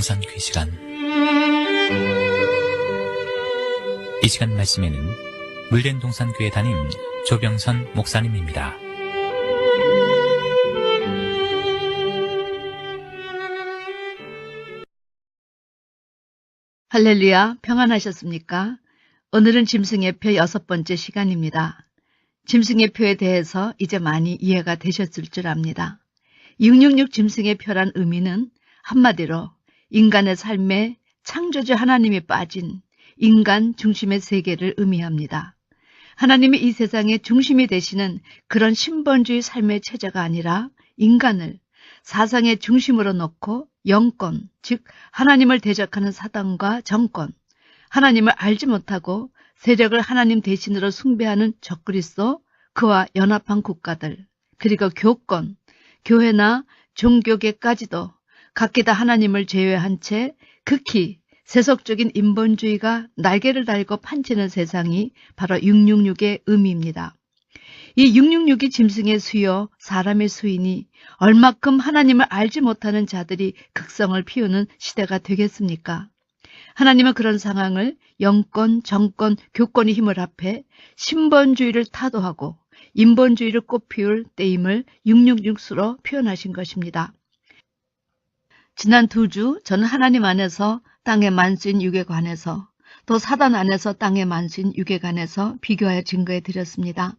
동산교회 시간. 이 시간 말씀에는 물된 동산교회 담임 조병선 목사님입니다. 할렐루야, 평안하셨습니까? 오늘은 짐승의 표 6번째 시간입니다. 짐승의 표에 대해서 이제 많이 이해가 되셨을 줄 압니다. 666 짐승의 표란 의미는 한마디로 인간의 삶에 창조주 하나님이 빠진 인간 중심의 세계를 의미합니다. 하나님이 이 세상의 중심이 되시는 그런 신본주의 삶의 체제가 아니라 인간을 사상의 중심으로 놓고 영권, 즉 하나님을 대적하는 사단과 정권, 하나님을 알지 못하고 세력을 하나님 대신으로 숭배하는 적그리스도, 그와 연합한 국가들, 그리고 교권, 교회나 종교계까지도 각기 다 하나님을 제외한 채 극히 세속적인 인본주의가 날개를 달고 판치는 세상이 바로 666의 의미입니다. 이 666이 짐승의 수요, 사람의 수이니 얼마큼 하나님을 알지 못하는 자들이 극성을 피우는 시대가 되겠습니까? 하나님은 그런 상황을 영권, 정권, 교권의 힘을 합해 신본주의를 타도하고 인본주의를 꽃피울 때임을 666수로 표현하신 것입니다. 지난 2주 저는 하나님 안에서 땅의 만수인 육에 관해서 또 사단 안에서 땅의 만수인 육에 관해서 비교하여 증거해 드렸습니다.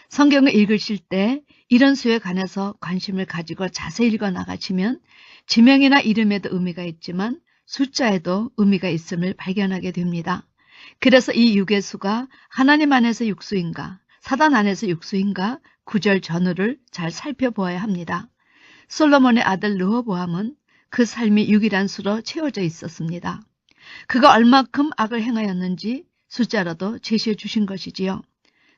성경을 읽으실 때 이런 수에 관해서 관심을 가지고 자세히 읽어 나가시면 지명이나 이름에도 의미가 있지만 숫자에도 의미가 있음을 발견하게 됩니다. 그래서 이 육의 수가 하나님 안에서 육수인가 사단 안에서 육수인가 구절 전후를 잘 살펴보아야 합니다. 솔로몬의 아들 르호보암은 그 삶이 6이란 수로 채워져 있었습니다. 그가 얼마큼 악을 행하였는지 숫자로도 제시해 주신 것이지요.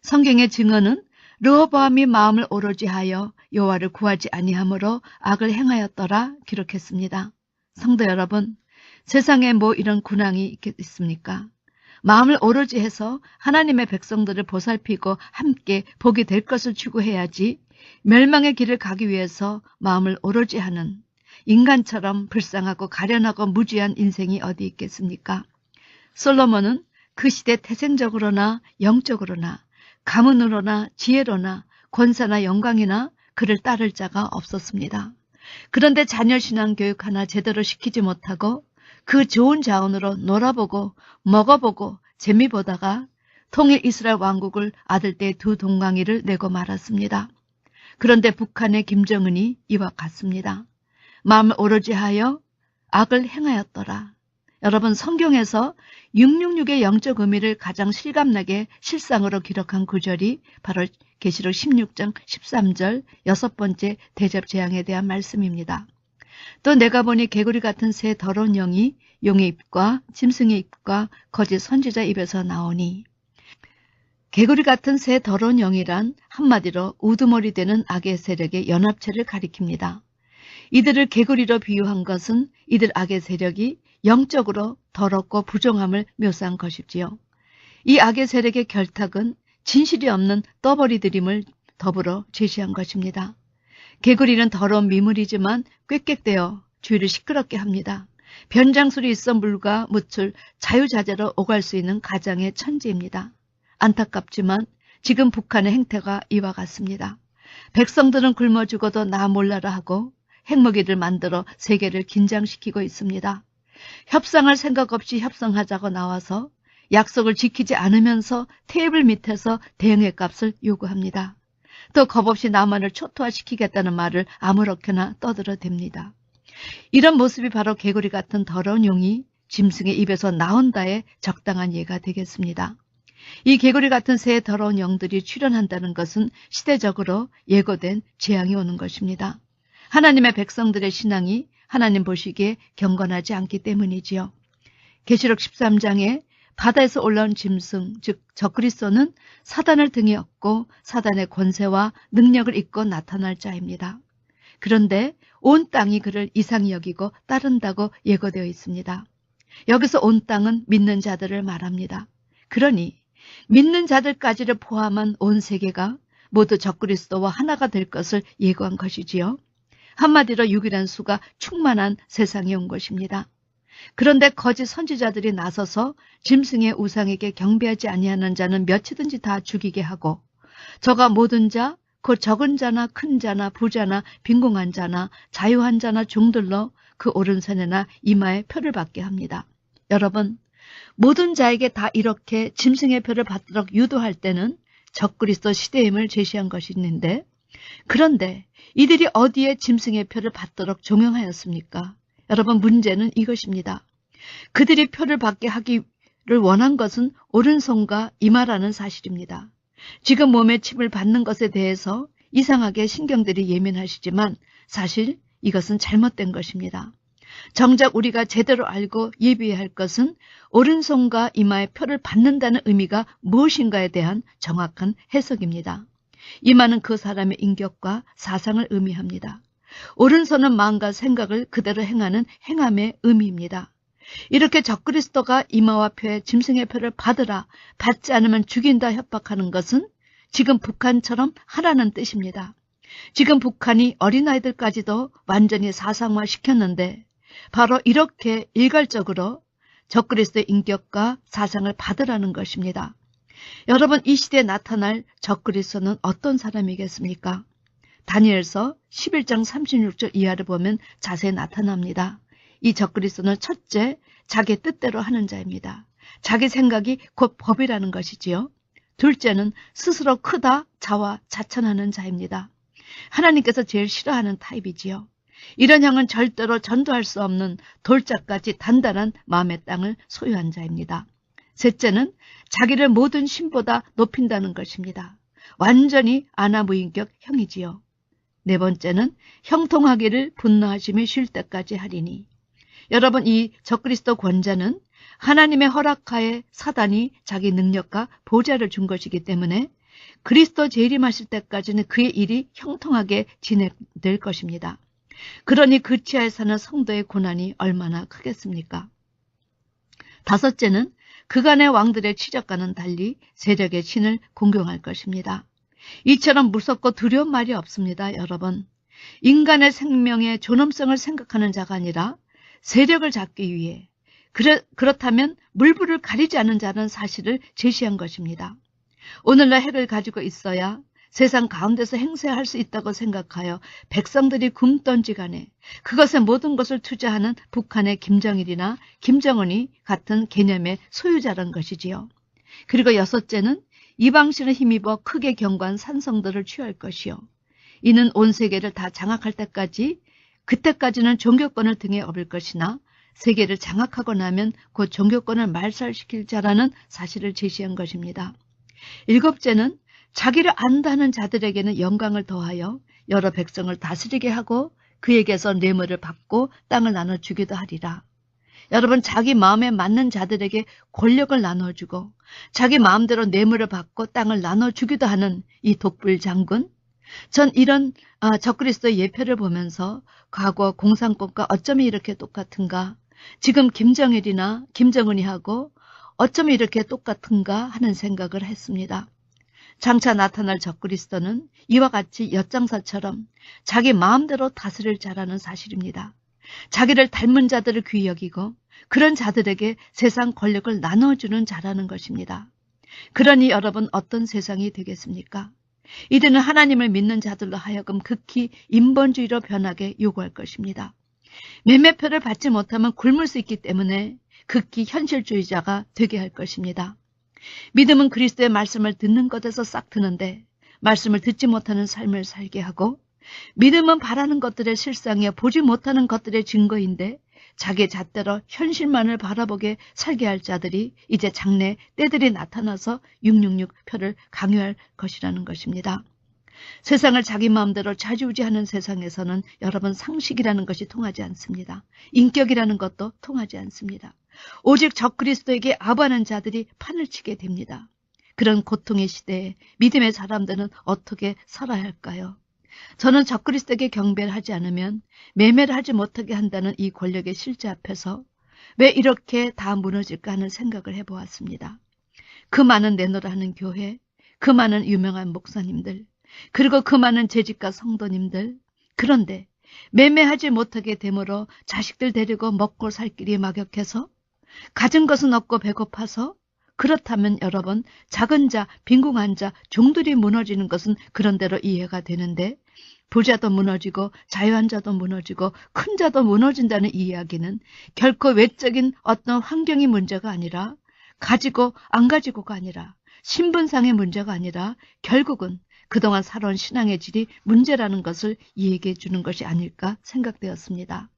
성경의 증언은 르호보암이 마음을 오로지 하여 여호와를 구하지 아니하므로 악을 행하였더라 기록했습니다. 성도 여러분, 세상에 뭐 이런 군왕이 있습니까? 마음을 오로지 해서 하나님의 백성들을 보살피고 함께 복이 될 것을 추구해야지 멸망의 길을 가기 위해서 마음을 오로지 하는 인간처럼 불쌍하고 가련하고 무지한 인생이 어디 있겠습니까? 솔로몬은 그 시대 태생적으로나 영적으로나 가문으로나 지혜로나 권세나 영광이나 그를 따를 자가 없었습니다. 그런데 자녀 신앙 교육 하나 제대로 시키지 못하고 그 좋은 자원으로 놀아보고 먹어보고 재미보다가 통일 이스라엘 왕국을 아들떼 2 동강이를 내고 말았습니다. 그런데 북한의 김정은이 이와 같습니다. 마음을 오로지 하여 악을 행하였더라. 여러분, 성경에서 666의 영적 의미를 가장 실감나게 실상으로 기록한 구절이 바로 계시록 16장 13절 6번째 대접 재앙에 대한 말씀입니다. 또 내가 보니 개구리 같은 새 더러운 영이 용의 입과 짐승의 입과 거짓 선지자 입에서 나오니, 개구리 같은 새 더러운 영이란 한마디로 우두머리 되는 악의 세력의 연합체를 가리킵니다. 이들을 개구리로 비유한 것은 이들 악의 세력이 영적으로 더럽고 부정함을 묘사한 것이지요. 이 악의 세력의 결탁은 진실이 없는 떠버리들임을 더불어 제시한 것입니다. 개구리는 더러운 미물이지만 꾀꾀대어 주위를 시끄럽게 합니다. 변장술이 있어 물과 묻을 자유자재로 오갈 수 있는 가장의 천지입니다. 안타깝지만 지금 북한의 행태가 이와 같습니다. 백성들은 굶어 죽어도 나 몰라라 하고 핵무기를 만들어 세계를 긴장시키고 있습니다. 협상할 생각 없이 협상하자고 나와서 약속을 지키지 않으면서 테이블 밑에서 대응의 값을 요구합니다. 또 겁없이 남한을 초토화시키겠다는 말을 아무렇게나 떠들어댑니다. 이런 모습이 바로 개구리 같은 더러운 용이 짐승의 입에서 나온다의 적당한 예가 되겠습니다. 이 개구리 같은 새 더러운 영들이 출현한다는 것은 시대적으로 예고된 재앙이 오는 것입니다. 하나님의 백성들의 신앙이 하나님 보시기에 경건하지 않기 때문이지요. 계시록 13장에 바다에서 올라온 짐승, 즉 적그리스도는 사단을 등에 업고 사단의 권세와 능력을 입고 나타날 자입니다. 그런데 온 땅이 그를 이상히 여기고 따른다고 예고되어 있습니다. 여기서 온 땅은 믿는 자들을 말합니다. 그러니 믿는 자들까지를 포함한 온 세계가 모두 적그리스도와 하나가 될 것을 예고한 것이지요. 한마디로 6이란 수가 충만한 세상에 온 것입니다. 그런데 거짓 선지자들이 나서서 짐승의 우상에게 경배하지 아니하는 자는 몇이든지 다 죽이게 하고 저가 모든 자, 곧 적은 자나 큰 자나 부자나 빈궁한 자나 자유한 자나 종들로 그 오른손에나 이마에 표를 받게 합니다. 여러분, 모든 자에게 다 이렇게 짐승의 표를 받도록 유도할 때는 적그리스도 시대임을 제시한 것이 있는데, 그런데 이들이 어디에 짐승의 표를 받도록 종용하였습니까? 여러분, 문제는 이것입니다. 그들이 표를 받게 하기를 원한 것은 오른손과 이마라는 사실입니다. 지금 몸에 침을 받는 것에 대해서 이상하게 신경들이 예민하시지만 사실 이것은 잘못된 것입니다. 정작 우리가 제대로 알고 예비해야 할 것은 오른손과 이마에 표를 받는다는 의미가 무엇인가에 대한 정확한 해석입니다. 이마는 그 사람의 인격과 사상을 의미합니다. 오른손은 마음과 생각을 그대로 행하는 행함의 의미입니다. 이렇게 적그리스도가 이마와 표에 짐승의 표를 받으라, 받지 않으면 죽인다 협박하는 것은 지금 북한처럼 하라는 뜻입니다. 지금 북한이 어린아이들까지도 완전히 사상화 시켰는데 바로 이렇게 일괄적으로 적그리스도의 인격과 사상을 받으라는 것입니다. 여러분, 이 시대에 나타날 적그리스도는 어떤 사람이겠습니까? 다니엘서 11장 36절 이하를 보면 자세히 나타납니다. 이 적그리스도는 첫째, 자기 뜻대로 하는 자입니다. 자기 생각이 곧 법이라는 것이지요. 둘째는 스스로 크다, 자와 자천하는 자입니다. 하나님께서 제일 싫어하는 타입이지요. 이런 형은 절대로 전도할 수 없는 돌짝같이 단단한 마음의 땅을 소유한 자입니다. 셋째는 자기를 모든 신보다 높인다는 것입니다. 완전히 아나무인격 형이지요. 네 번째는 형통하기를 분노하심이 쉴 때까지 하리니. 여러분, 이 적그리스도 권자는 하나님의 허락하에 사단이 자기 능력과 보좌를 준 것이기 때문에 그리스도 재림하실 때까지는 그의 일이 형통하게 진행될 것입니다. 그러니 그 치하에 사는 성도의 고난이 얼마나 크겠습니까? 다섯째는 그간의 왕들의 치적과는 달리 세력의 신을 공경할 것입니다. 이처럼 무섭고 두려운 말이 없습니다, 여러분. 인간의 생명의 존엄성을 생각하는 자가 아니라 세력을 잡기 위해, 그렇다면 물불을 가리지 않은 자는 사실을 제시한 것입니다. 오늘날 핵을 가지고 있어야 세상 가운데서 행세할 수 있다고 생각하여 백성들이 굶던지간에 그것에 모든 것을 투자하는 북한의 김정일이나 김정은이 같은 개념의 소유자라는 것이지요. 그리고 여섯째는 이방신을 힘입어 크게 경고한 산성들을 취할 것이요. 이는 온 세계를 다 장악할 때까지, 그때까지는 종교권을 등에 업을 것이나 세계를 장악하고 나면 곧 종교권을 말살시킬 자라는 사실을 제시한 것입니다. 일곱째는 자기를 안다는 자들에게는 영광을 더하여 여러 백성을 다스리게 하고 그에게서 뇌물을 받고 땅을 나눠주기도 하리라. 여러분, 자기 마음에 맞는 자들에게 권력을 나눠주고 자기 마음대로 뇌물을 받고 땅을 나눠주기도 하는 이 독불 장군, 전 이런 적그리스도의 예표를 보면서 과거 공산권과 어쩌면 이렇게 똑같은가, 지금 김정일이나 김정은이 하고 어쩌면 이렇게 똑같은가 하는 생각을 했습니다. 장차 나타날 적그리스도는 이와 같이 엿장사처럼 자기 마음대로 다스릴 자라는 사실입니다. 자기를 닮은 자들을 귀히 여기고 그런 자들에게 세상 권력을 나눠주는 자라는 것입니다. 그러니 여러분, 어떤 세상이 되겠습니까? 이들은 하나님을 믿는 자들로 하여금 극히 인본주의로 변하게 요구할 것입니다. 매매표를 받지 못하면 굶을 수 있기 때문에 극히 현실주의자가 되게 할 것입니다. 믿음은 그리스도의 말씀을 듣는 것에서 싹 트는데 말씀을 듣지 못하는 삶을 살게 하고, 믿음은 바라는 것들의 실상이요 보지 못하는 것들의 증거인데 자기 잣대로 현실만을 바라보게 살게 할 자들이 이제 장래 때들이 나타나서 666 표를 강요할 것이라는 것입니다. 세상을 자기 마음대로 좌지우지하는 세상에서는 여러분, 상식이라는 것이 통하지 않습니다. 인격이라는 것도 통하지 않습니다. 오직 적그리스도에게 아부하는 자들이 판을 치게 됩니다. 그런 고통의 시대에 믿음의 사람들은 어떻게 살아야 할까요? 저는 적그리스도에게 경배를 하지 않으면 매매를 하지 못하게 한다는 이 권력의 실제 앞에서 왜 이렇게 다 무너질까 하는 생각을 해보았습니다. 그 많은 내노라 하는 교회, 그 많은 유명한 목사님들, 그리고 그 많은 재직가 성도님들, 그런데 매매하지 못하게 되므로 자식들 데리고 먹고 살 길이 막역해서 가진 것은 없고 배고파서 그렇다면 여러분 작은 자, 빈궁한 자, 종들이 무너지는 것은 그런대로 이해가 되는데 부자도 무너지고 자유한 자도 무너지고 큰 자도 무너진다는 이 이야기는 결코 외적인 어떤 환경이 문제가 아니라 가지고 안 가지고가 아니라 신분상의 문제가 아니라 결국은 그동안 살아온 신앙의 질이 문제라는 것을 이야기해 주는 것이 아닐까 생각되었습니다.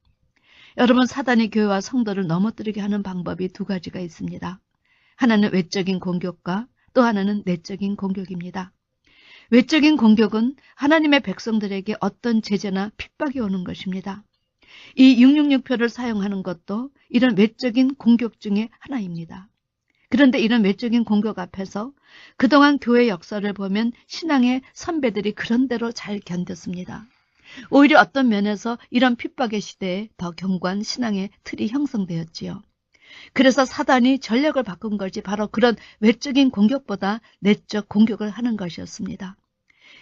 여러분 사단이 교회와 성도를 넘어뜨리게 하는 방법이 두 가지가 있습니다. 하나는 외적인 공격과 또 하나는 내적인 공격입니다. 외적인 공격은 하나님의 백성들에게 어떤 제재나 핍박이 오는 것입니다. 이 666표를 사용하는 것도 이런 외적인 공격 중에 하나입니다. 그런데 이런 외적인 공격 앞에서 그동안 교회 역사를 보면 신앙의 선배들이 그런대로 잘 견뎠습니다. 오히려 어떤 면에서 이런 핍박의 시대에 더 견고한 신앙의 틀이 형성되었지요. 그래서 사단이 전략을 바꾼 것이 바로 그런 외적인 공격보다 내적 공격을 하는 것이었습니다.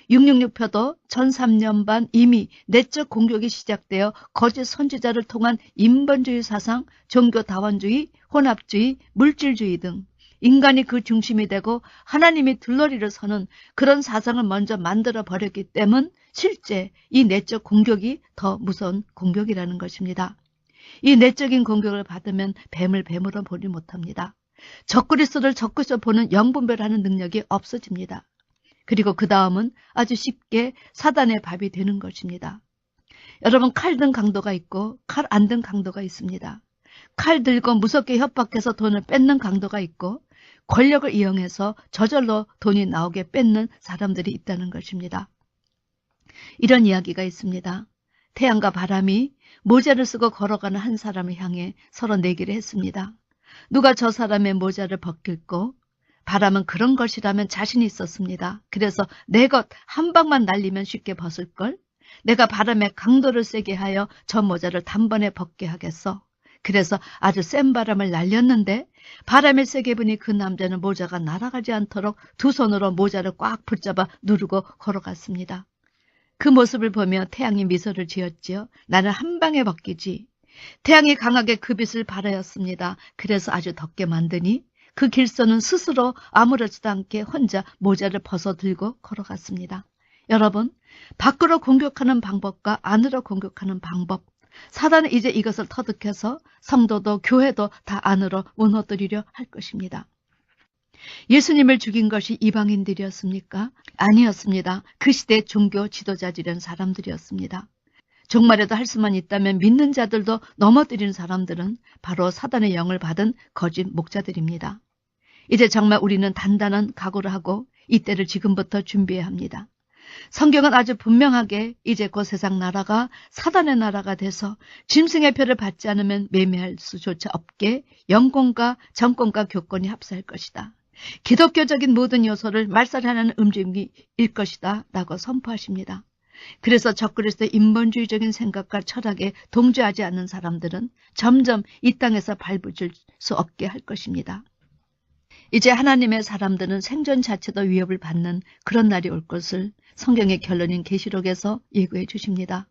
666표도 전 3년 반 이미 내적 공격이 시작되어 거짓 선지자를 통한 인본주의 사상, 종교다원주의, 혼합주의, 물질주의 등 인간이 그 중심이 되고 하나님이 들러리를 서는 그런 사상을 먼저 만들어 버렸기 때문 실제 이 내적 공격이 더 무서운 공격이라는 것입니다. 이 내적인 공격을 받으면 뱀을 뱀으로 보지 못합니다. 적그리스도를 적그리스도 보는 영분별하는 능력이 없어집니다. 그리고 그 다음은 아주 쉽게 사단의 밥이 되는 것입니다. 여러분 칼 든 강도가 있고 칼 안 든 강도가 있습니다. 칼 들고 무섭게 협박해서 돈을 뺏는 강도가 있고 권력을 이용해서 저절로 돈이 나오게 뺏는 사람들이 있다는 것입니다. 이런 이야기가 있습니다. 태양과 바람이 모자를 쓰고 걸어가는 한 사람을 향해 서로 내기를 했습니다. 누가 저 사람의 모자를 벗길고 바람은 그런 것이라면 자신이 있었습니다. 그래서 내 것 한 방만 날리면 쉽게 벗을걸? 내가 바람의 강도를 세게 하여 저 모자를 단번에 벗게 하겠어. 그래서 아주 센 바람을 날렸는데 바람이 세게 부니 그 남자는 모자가 날아가지 않도록 두 손으로 모자를 꽉 붙잡아 누르고 걸어갔습니다. 그 모습을 보며 태양이 미소를 지었지요. 나는 한 방에 벗기지. 태양이 강하게 그 빛을 발하였습니다. 그래서 아주 덥게 만드니 그 길선은 스스로 아무렇지도 않게 혼자 모자를 벗어 들고 걸어갔습니다. 여러분, 밖으로 공격하는 방법과 안으로 공격하는 방법, 사단은 이제 이것을 터득해서 성도도 교회도 다 안으로 무너뜨리려 할 것입니다. 예수님을 죽인 것이 이방인들이었습니까? 아니었습니다. 그 시대 종교 지도자들이란 사람들이었습니다. 정말에도 할 수만 있다면 믿는 자들도 넘어뜨리는 사람들은 바로 사단의 영을 받은 거짓 목자들입니다. 이제 정말 우리는 단단한 각오를 하고 이때를 지금부터 준비해야 합니다. 성경은 아주 분명하게 이제 그 세상 나라가 사단의 나라가 돼서 짐승의 표를 받지 않으면 매매할 수조차 없게 영권과 정권과 교권이 합사할 것이다. 기독교적인 모든 요소를 말살하는 움직임일 것이다 라고 선포하십니다. 그래서 적그리스도의 인본주의적인 생각과 철학에 동조하지 않는 사람들은 점점 이 땅에서 발붙일 수 없게 할 것입니다. 이제 하나님의 사람들은 생존 자체도 위협을 받는 그런 날이 올 것을 성경의 결론인 계시록에서 예고해 주십니다.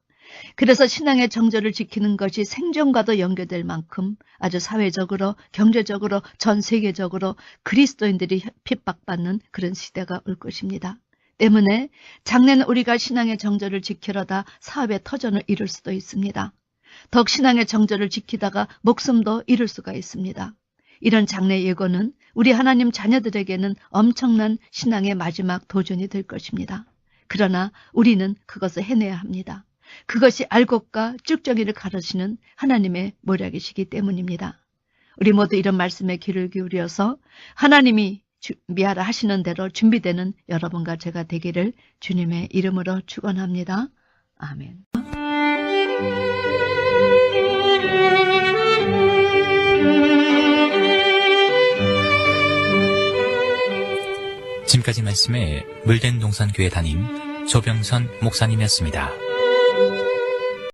그래서 신앙의 정절을 지키는 것이 생존과도 연결될 만큼 아주 사회적으로 경제적으로 전 세계적으로 그리스도인들이 핍박받는 그런 시대가 올 것입니다. 때문에 장래는 우리가 신앙의 정절을 지키려다 사업의 터전을 이룰 수도 있습니다. 더욱 신앙의 정절을 지키다가 목숨도 잃을 수가 있습니다. 이런 장래 예고는 우리 하나님 자녀들에게는 엄청난 신앙의 마지막 도전이 될 것입니다. 그러나 우리는 그것을 해내야 합니다. 그것이 알곡과 쭉정이를 가르치는 하나님의 모략이시기 때문입니다. 우리 모두 이런 말씀에 귀를 기울여서 하나님이 준비하라 하시는 대로 준비되는 여러분과 제가 되기를 주님의 이름으로 축원합니다. 아멘. 지금까지 말씀에 물된 동산교회 담임 조병선 목사님이었습니다.